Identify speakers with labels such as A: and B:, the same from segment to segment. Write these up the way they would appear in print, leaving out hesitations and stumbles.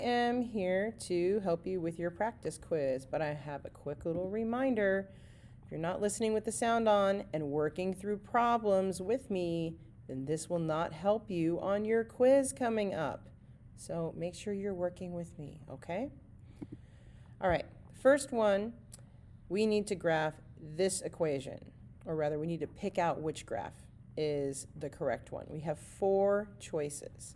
A: am here to help you with your practice quiz, but I have a quick little reminder. If you're not listening with the sound on and working through problems with me, then this will not help you on your quiz coming up. So make sure you're working with me, okay? All right, first one, we need to graph this equation, or rather, we need to pick out which graph is the correct one. We have 4 choices.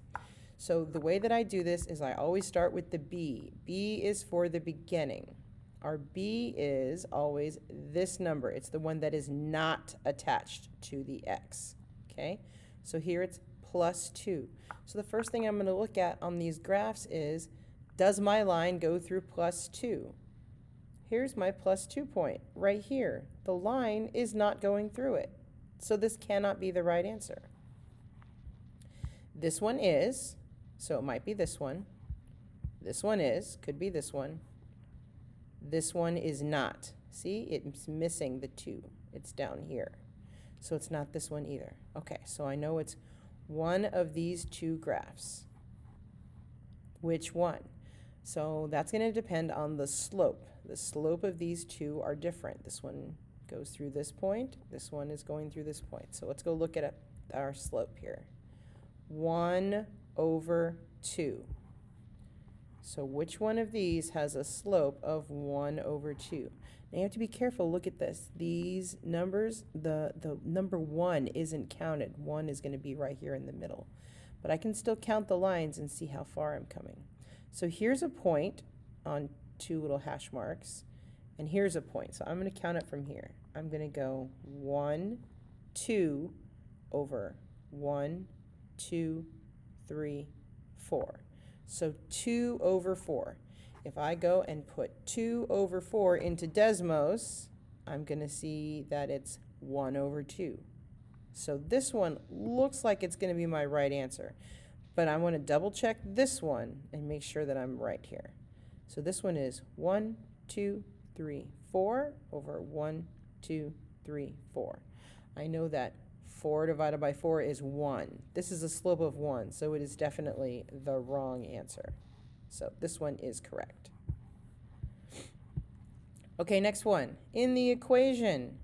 A: So the way that I do this is I always start with the B. B is for the beginning. Our B is always this number. It's the one that is not attached to the X, okay? So here it's plus 2. So the first thing I'm going to look at on these graphs is, does my line go through plus 2? Here's my plus 2 point right here. The line is not going through it. So this cannot be the right answer. This one is, so it might be this one. This one is, could be this one. This one is not. See, it's missing the 2. It's down here. So it's not this one either. Okay, so I know it's one of these 2 graphs. Which one? So that's going to depend on the slope. The slope of these 2 are different. This one goes through this point. This one is going through this point. So let's go look at our slope here. 1 over 2. So which one of these has a slope of 1 over 2? Now you have to be careful. Look at this. These numbers, the number 1 isn't counted. 1 is going to be right here in the middle. But I can still count the lines and see how far I'm coming. So here's a point on 2 little hash marks, and here's a point. So I'm going to count it from here. I'm going to go 1, 2 over 1, 2, 3, 4. So 2 over 4. If I go and put 2 over 4 into Desmos, I'm going to see that it's 1 over 2. So this one looks like it's going to be my right answer. But I want to double check this one and make sure that I'm right here. So this one is 1, 2, 3, 4 over 1, 2, 3, 4. I know that 4 divided by 4 is 1. This is a slope of 1, so it is definitely the wrong answer. So this one is correct. Okay, next one. In the equation,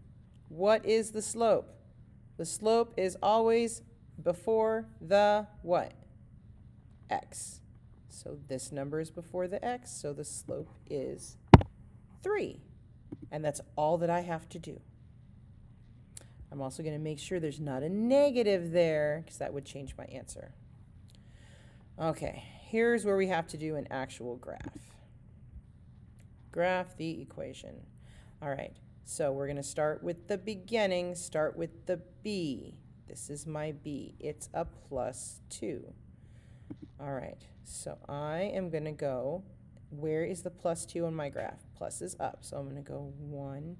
A: what is the slope? The slope is always before the what? X. So this number is before the X, so the slope is 3. And that's all that I have to do. I'm also going to make sure there's not a negative there, because that would change my answer. Okay, here's where we have to do an actual graph. Graph the equation. All right, so we're going to start with the beginning, start with the B. This is my B. It's a plus 2. All right, so I am going to go, where is the plus 2 on my graph? Plus is up, so I'm going to go 1,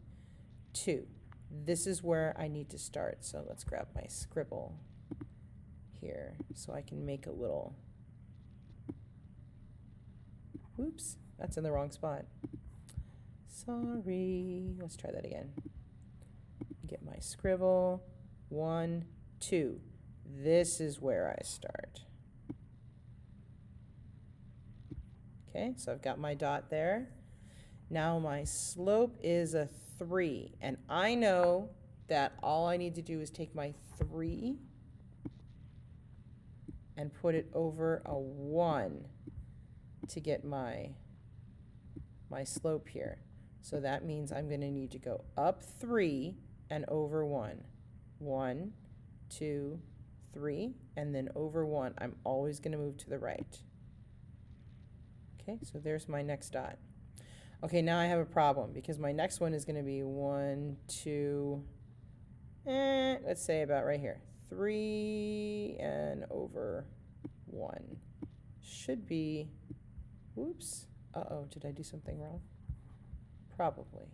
A: 2. This is where I need to start, so let's grab my scribble here so I can make a little, oops, that's in the wrong spot. Sorry, let's try that again. Get my scribble, 1, 2. This is where I start. Okay, so I've got my dot there. Now my slope is a 3, and I know that all I need to do is take my 3 and put it over a 1 to get my slope here. So that means I'm going to need to go up 3 and over 1. 1, 2, 3, and then over 1. I'm always going to move to the right. Okay, so there's my next dot. Okay, now I have a problem because my next one is going to be 1, 2, let's say about right here. 3 and over 1. Should be, whoops, uh-oh, did I do something wrong? Probably.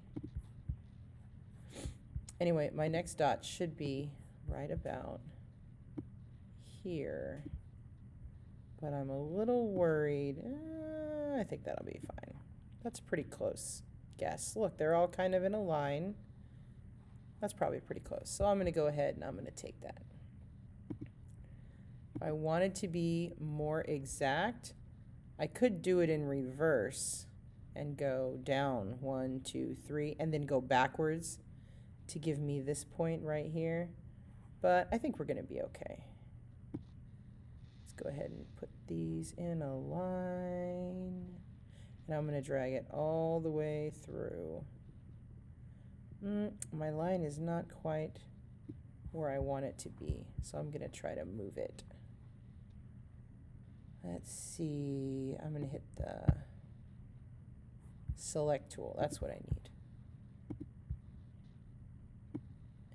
A: Anyway, my next dot should be right about here. But I'm a little worried. I think that'll be fine. That's pretty close guess. Look, they're all kind of in a line. That's probably pretty close. So I'm going to go ahead and I'm going to take that. If I wanted to be more exact, I could do it in reverse and go down 1, 2, 3, and then go backwards to give me this point right here. But I think we're going to be okay. Let's go ahead and put these in a line. And I'm going to drag it all the way through. My line is not quite where I want it to be, so I'm going to try to move it. Let's see. I'm going to hit the select tool. That's what I need.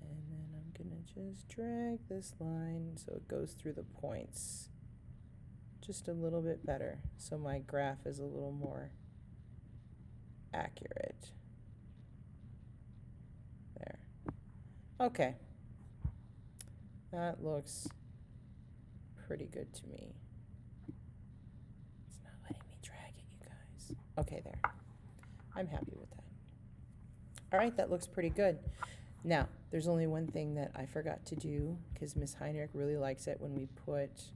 A: And then I'm going to just drag this line so it goes through the points just a little bit better, so my graph is a little more accurate. There. Okay. That looks pretty good to me. It's not letting me drag it, you guys. Okay, there. I'm happy with that. All right, that looks pretty good. Now, there's only one thing that I forgot to do, because Miss Heinrich really likes it when we put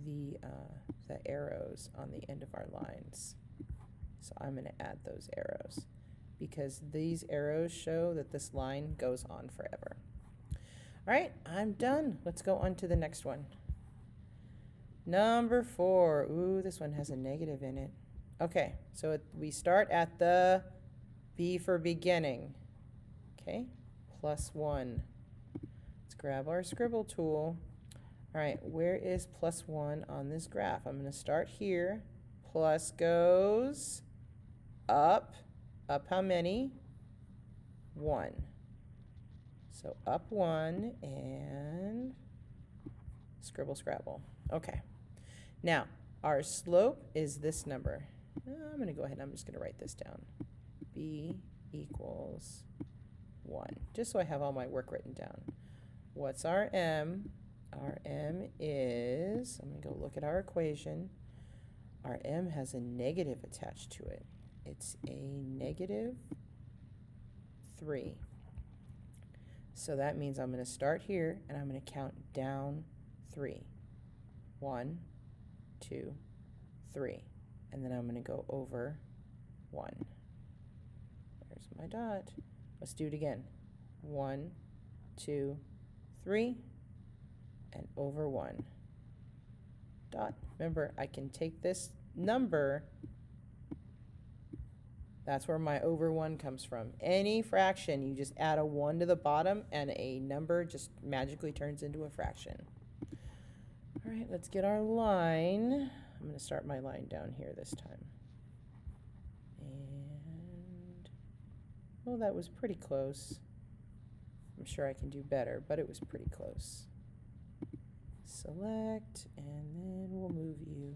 A: the arrows on the end of our lines. So I'm going to add those arrows, because these arrows show that this line goes on forever. All right, I'm done. Let's go on to the next one. Number 4. Ooh, this one has a negative in it. Okay, so we start at the B for beginning. Okay, +1. Let's grab our scribble tool. All right, where is +1 on this graph? I'm going to start here. Plus goes up. Up how many? 1. So up 1 and scribble, scrabble. Okay. Now, our slope is this number. I'm going to go ahead and I'm just going to write this down. B equals 1, just so I have all my work written down. What's our M? Our M is, I'm going to go look at our equation. Our M has a negative attached to it. It's a -3. So that means I'm going to start here and I'm going to count down 3. 1, 2, 3. And then I'm going to go over 1. There's my dot. Let's do it again. 1, 2, 3, and over 1. Dot. Remember, I can take this number. That's where my over 1 comes from. Any fraction, you just add a 1 to the bottom and a number just magically turns into a fraction. All right, let's get our line. I'm going to start my line down here this time. And, well, that was pretty close. I'm sure I can do better, but it was pretty close. Select, and then we'll move you.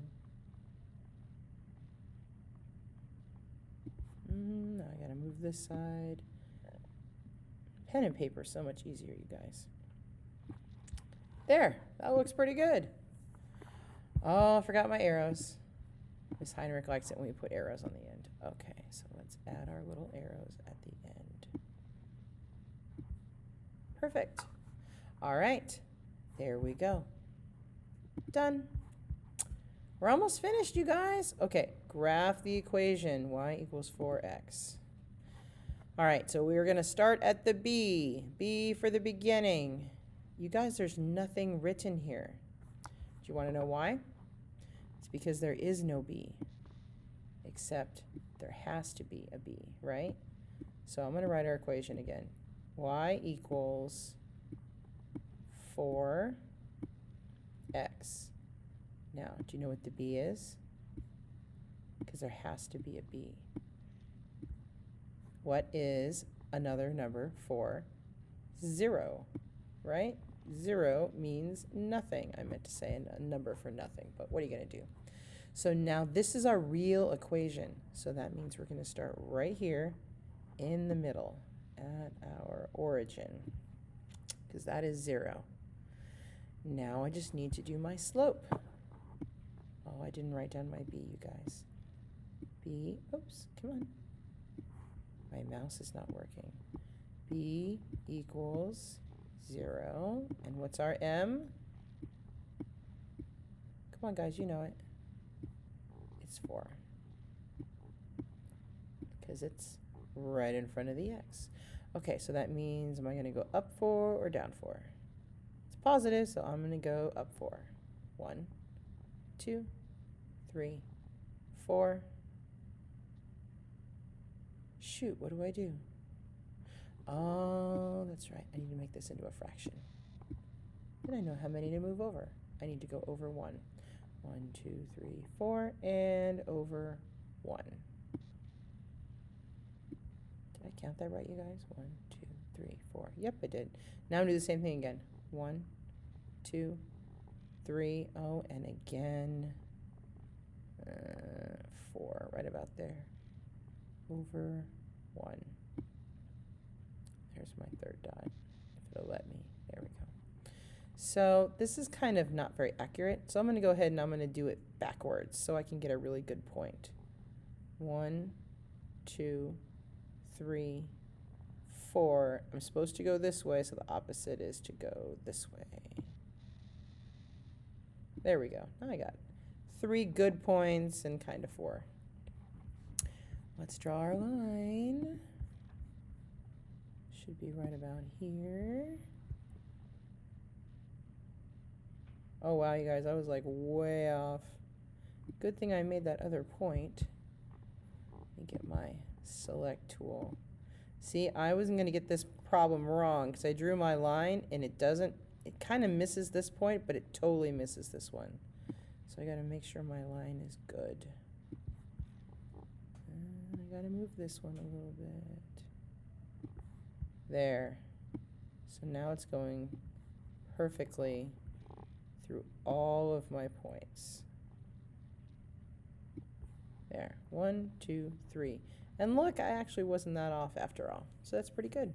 A: Now I gotta move this side. Pen and paper is so much easier, you guys. There, that looks pretty good. Oh, I forgot my arrows. Miss Heinrich likes it when we put arrows on the end. Okay, so let's add our little arrows at the end. Perfect. All right, there we go. Done. We're almost finished, you guys. Okay, graph the equation. Y equals 4x. All right, so we're going to start at the B. B for the beginning. You guys, there's nothing written here. Do you want to know why? It's because there is no B, except there has to be a B, right? So I'm going to write our equation again. Y equals 4x. Now, do you know what the B is? Because there has to be a B. What is another number for 0, right? 0 means nothing. I meant to say a number for nothing, but what are you going to do? So now this is our real equation. So that means we're going to start right here in the middle at our origin, because that is 0. Now I just need to do my slope. Oh, I didn't write down my B, you guys. B, oops, come on. My mouse is not working. B equals 0. And what's our M? Come on, guys, you know it. it's 4. Because it's right in front of the x. Okay, so that means, am I going to go up 4 or down 4? It's positive, so I'm going to go up 4. 1, 2, 3, 4. Shoot, what do I do? Oh, that's right. I need to make this into a fraction. Then I know how many to move over. I need to go over 1. 1, 2, 3, 4, and over 1. Did I count that right, you guys? 1, 2, 3, 4. Yep, I did. Now I'm going to do the same thing again. 1, 2, 3. Oh, and again. 4, right about there. Over 1. There's my third dot, if it'll let me. There we go. So this is kind of not very accurate, so I'm going to go ahead and I'm going to do it backwards so I can get a really good point. 1, 2, 3, 4. I'm supposed to go this way, so the opposite is to go this way. There we go. Now I got 3 good points and kind of 4. Let's draw our line. Should be right about here. Oh wow, you guys, I was like way off. Good thing I made that other point. Let me get my select tool. See, I wasn't going to get this problem wrong because I drew my line and it doesn't, it kind of misses this point, but it totally misses this one. So I got to make sure my line is good. I got to move this one a little bit. There. So now it's going perfectly through all of my points. There. 1, 2, 3. And look, I actually wasn't that off after all. So that's pretty good.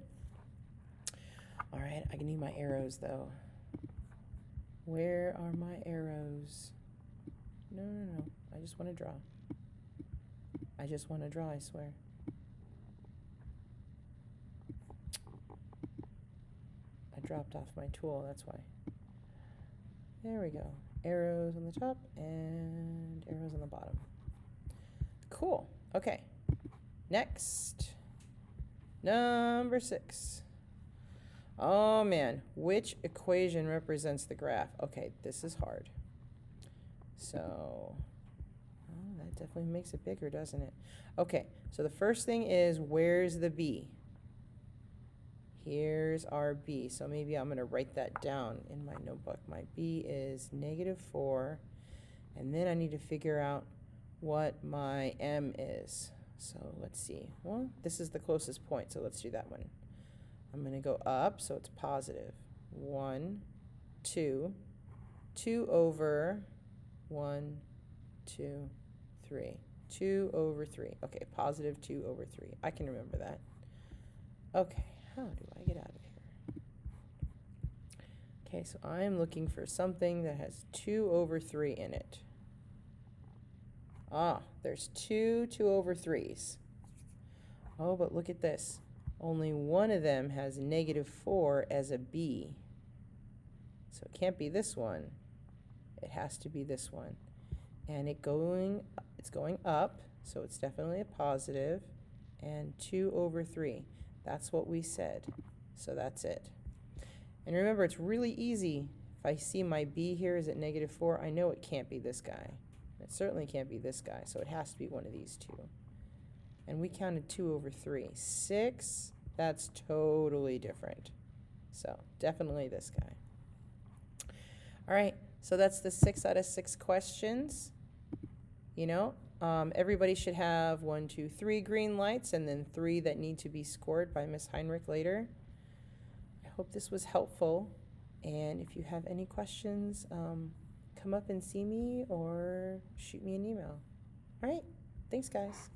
A: All right, I need my arrows though. Where are my arrows? No. I just want to draw. I just want to draw, I swear. I dropped off my tool, that's why. There we go. Arrows on the top and arrows on the bottom. Cool. Okay. Next. Number 6. Oh man, which equation represents the graph? Okay, this is hard. So, oh, that definitely makes it bigger, doesn't it? Okay, so the first thing is, where's the b? Here's our b. So maybe I'm going to write that down in my notebook. My b is -4. And then I need to figure out what my m is. So let's see. Well, this is the closest point, so let's do that one. I'm going to go up, so it's positive. 1, 2, 2 over 1, 2, 3. 2 over 3. Okay, positive 2 over 3. I can remember that. Okay, how do I get out of here? Okay, so I'm looking for something that has 2 over 3 in it. Ah, there's 2 over 3s. Oh, but look at this. Only one of them has -4 as a b. So it can't be this one. It has to be this one. And it's going up, so it's definitely a positive. And 2 over 3. That's what we said. So that's it. And remember, it's really easy. If I see my b here is at -4, I know it can't be this guy. It certainly can't be this guy, so it has to be one of these two. And we counted 2 over 3. 6, that's totally different. So definitely this guy. All right, so that's the 6 out of 6 questions. You know, everybody should have 1, 2, 3 green lights and then 3 that need to be scored by Miss Heinrich later. I hope this was helpful. And if you have any questions, come up and see me or shoot me an email. All right, thanks guys.